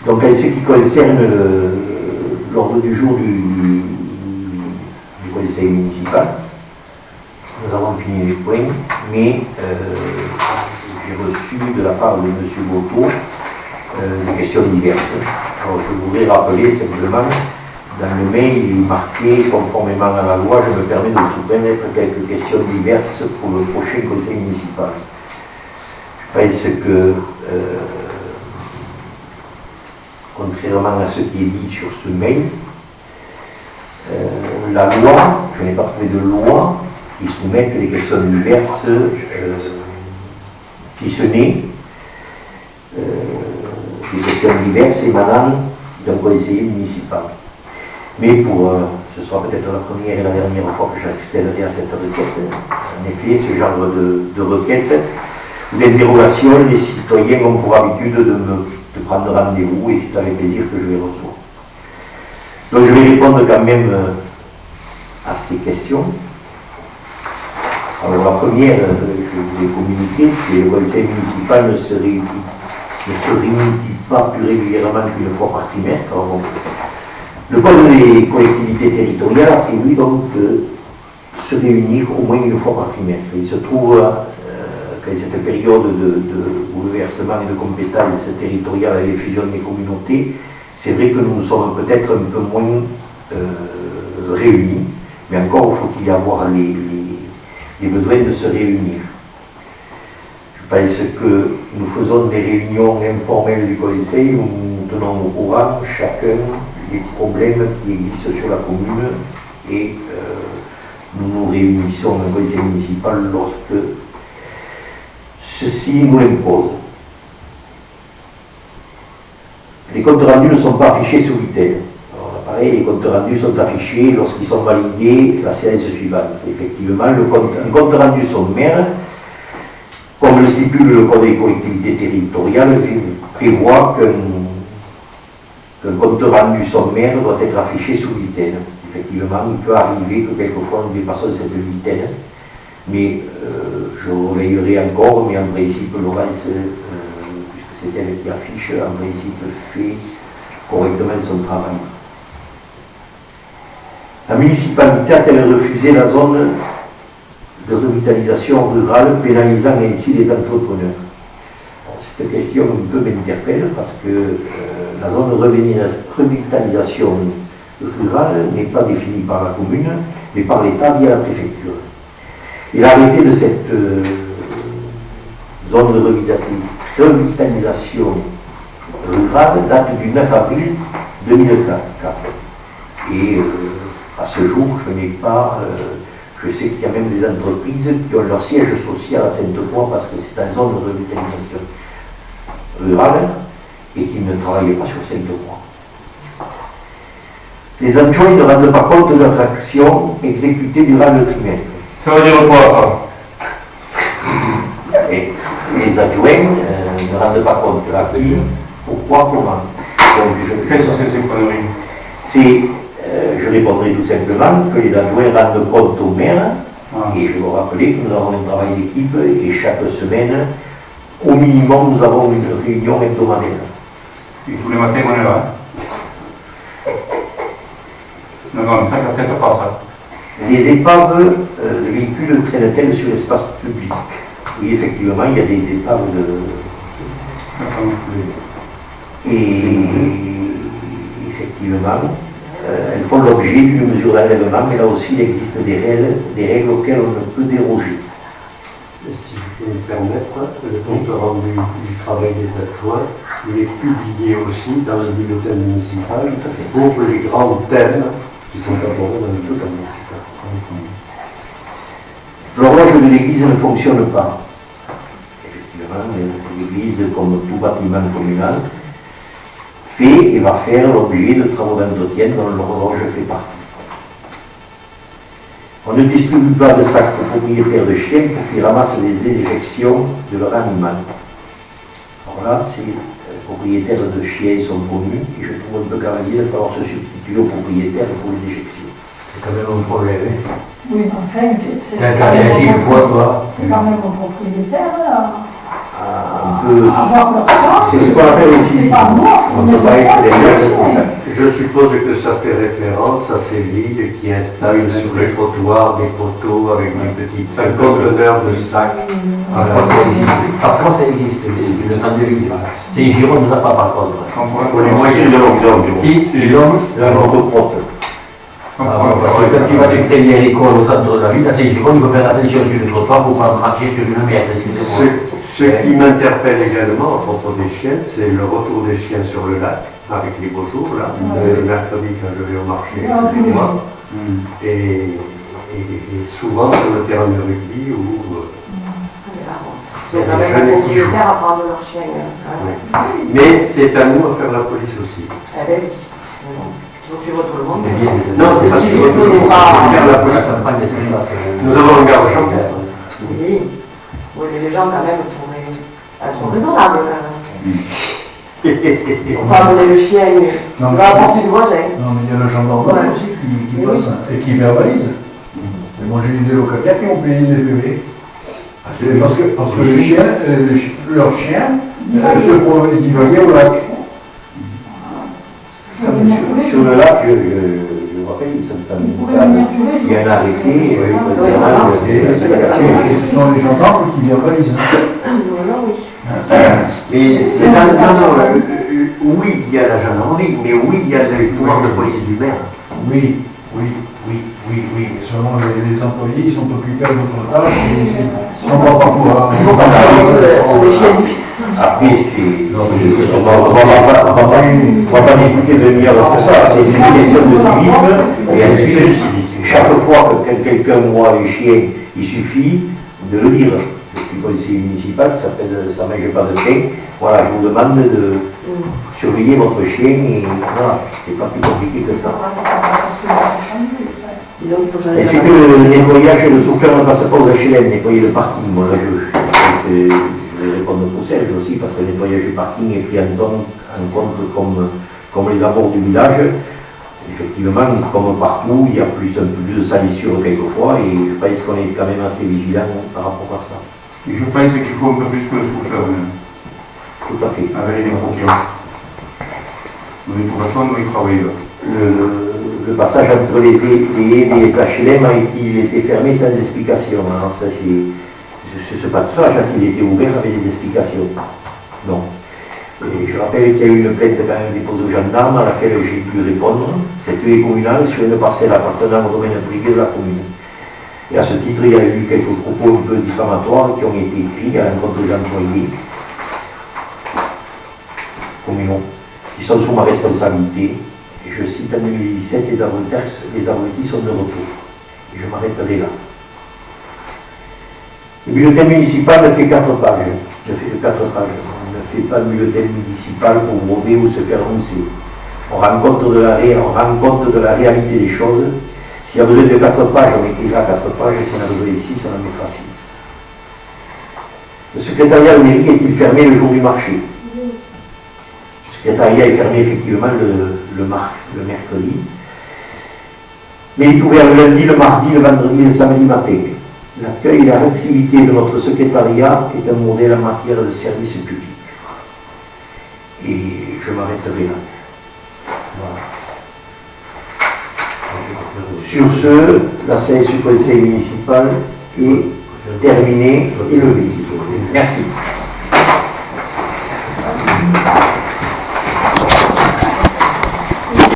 Donc, en ce qui concerne l'ordre du jour du conseil municipal, nous avons fini les points, mais j'ai reçu de la part de M. Boto des questions diverses. Alors, je voudrais rappeler simplement, dans le mail marqué conformément à la loi, je me permets de soumettre quelques questions diverses pour le prochain conseil municipal. Je pense que, contrairement à ce qui est dit sur ce mail, la loi, je n'ai pas trouvé de loi qui soumette des questions diverses, si ce n'est des questions diverses émanant d'un conseiller municipal. Mais ce sera peut-être la première et la dernière fois que j'accéderai à cette requête. En effet, ce genre de requête ou d'interrogation, les citoyens ont pour habitude de prendre rendez-vous et c'est avec plaisir que je les reçois. Donc je vais répondre quand même à ces questions. Alors la première que je vous ai communiquée, c'est que le conseil municipal ne se réunit pas plus régulièrement qu'une fois par trimestre. Alors, bon, le code des collectivités territoriales attribue donc se réunir au moins une fois par trimestre. Il se trouve qu'à cette période de bouleversement et de compétences territoriales et de fusion des communautés, c'est vrai que nous sommes peut-être un peu moins réunis, mais encore faut-il y avoir les besoins de se réunir. Je pense que nous faisons des réunions informelles du conseil où nous tenons au courant chacun des problèmes qui existent sur la commune et nous nous réunissons au conseil municipal lorsque ceci nous l'impose. Les comptes rendus ne sont pas affichés sous vitelle. Alors pareil, les comptes rendus sont affichés lorsqu'ils sont validés la séance suivante. Effectivement, un compte rendu sommaire, comme le stipule le Code des collectivités territoriales, prévoit qu'un compte rendu sommaire doit être affiché sous vitelle. Effectivement, il peut arriver que quelquefois nous dépassons cette vitelle, mais je relayerai encore, mais en principe, Laurence, puisque c'est elle qui affiche, en principe, fait correctement son travail. La municipalité a-t-elle refusé la zone de revitalisation rurale, pénalisant ainsi les entrepreneurs? Alors, cette question un peu m'interpelle parce que la zone de revitalisation rurale n'est pas définie par la commune, mais par l'État via la préfecture. Et l'arrêté de cette zone de revitalisation rurale date du 9 avril 2004. Et à ce jour, je sais qu'il y a même des entreprises qui ont leur siège social à Sainte-Croix parce que c'est une zone de revitalisation rurale et qui ne travaillent pas sur Sainte-Croix. Les adjoints ne rendent pas compte de leurs actions exécutées durant le trimestre. Ça veut dire quoi? Et les adjoints ne rendent pas compte de la vie. Pourquoi, comment? Qu'est-ce que c'est ces conneries? Je répondrai tout simplement que les adjoints rendent compte au maire, et je vous rappeler que nous avons un travail d'équipe, et chaque semaine, au minimum, nous avons une réunion hebdomadaire. Et tous les matins, on est là. Non, ça ne traite pas ça. Les épaves, les véhicules traînent-elles sur l'espace public? Oui, effectivement, il y a des épaves Et effectivement, elles font l'objet d'une mesure d'enlèvement, mais là aussi il existe des règles auxquelles on ne peut déroger. Si je peux me permettre, le compte rendu du travail des adjoints, il est publié aussi dans le bulletin municipal pour les grands thèmes qui sont abordés dans le bulletin municipal. L'horloge de l'église ne fonctionne pas. Effectivement, l'église, comme tout bâtiment communal, fait et va faire l'objet de travaux d'entretien dont l'horloge fait partie. On ne distribue pas de sacs aux propriétaires de chiens pour qu'ils ramassent les déjections de leur animal. Alors là, les propriétaires de chiens sont connus et je trouve un peu cavalier de falloir se substituer aux propriétaires pour les déjections. C'est quand même un problème, hein? Oui, enfin, c'est quand même mon propriétaire, là. On peut. C'est ce qu'on appelle aussi. On ne peut pas être des maires. Je suppose que ça fait référence à ces villes qui installent sur les trottoirs des poteaux avec des petits conteneurs de sacs. Parfois ça existe, c'est une grande ville. C'est Gironde, n'a pas par contre. Les moyens de l'homme. Si, Gironde, la grande propre. Quand tu vas t'extérieur à l'école au centre de la ville, c'est Gironde, il faut faire attention sur le trottoir pour pas marcher sur une merde. Ce qui m'interpelle également à propos des chiens, c'est le retour des chiens sur le lac, avec les beaux jours, là, le mercredi quand je vais au marché, excusez-moi, et souvent sur le terrain de rugby où C'est quand même un propriétaire à prendre leur chien. mais c'est à nous à faire la police aussi. Eh bien oui. Tu vois tout le monde. Non, c'est pas sûr. Faire la police. Nous avons un garde-champ. Oui. Oui, les gens quand même elles sont raisonnables quand même. On va amener le chien, on va apporter du voisin. Non, mais il y a le gendarme aussi qui passe et qui verbalise. Et moi j'ai eu des locataires qui ont payé des PV. Parce que les chiens, leurs chiens se promenaient divaguer au lac. Sur le lac, je me rappelle, il y a un arrêté, Ce sont les gendarmes qui verbalisent. mais c'est oui, il y a la gendarmerie, mais oui, il y a le pouvoir de police du maire. Oui. Mais seulement les employés, ils sont occupés à d'autres tâches et ils ne sont pas pouvoir. Après, on va pas discuter de venir dans ça, c'est une question de civisme, et ensuite, chaque fois que quelqu'un voit les chiens, il suffit de le dire. Je suis policier municipal, ça ne mange pas de pain. Voilà, je vous demande de surveiller votre chien, et voilà, c'est pas plus compliqué que ça. Et c'est que le nettoyage, le souffleur ne passe pas aux HLM, nettoyer le parking. Moi, là, je vais répondre pour Serge aussi, parce que le nettoyage du parking est pris en compte comme les abords du village. Effectivement, comme partout, il y a un peu plus de salissure quelquefois, et je pense qu'on est quand même assez vigilant par rapport à ça. Et je pense qu'il faut un peu plus que le souffleur, Tout à fait. avec les procureurs. Nous, de toute façon, nous y travaillons. Le passage entre les HLM il était fermé sans explication. Alors ça, ce passage, il était ouvert avec des explications. Non. Et je rappelle qu'il y a eu une plainte quand même déposée aux gendarmes à laquelle j'ai pu répondre. C'était communal sur une parcelle appartenant au domaine privé de la commune. Et à ce titre, il y a eu quelques propos un peu diffamatoires qui ont été écrits à l'encontre des employés communaux, qui sont sous ma responsabilité. Et je cite en 2017, les abrutis sont de retour. Et je m'arrêterai là. Le bulletin municipal fait 4 pages. On ne fait pas le bulletin municipal pour broder ou se faire annoncer. On rend compte de la réalité des choses. S'il y a besoin de 4 pages, on écrira 4 pages. Si on a besoin de 6, on en mettra 6. Le secrétariat de mairie est-il fermé le jour du marché? Le secrétariat est fermé effectivement le mercredi. Mais il est ouvert le lundi, le mardi, le vendredi et le samedi matin. L'accueil et la réactivité de notre secrétariat est un modèle en matière de service public. Et je m'arrêterai là. Voilà. Sur ce, la séance du conseil municipal est terminée et levée. Merci.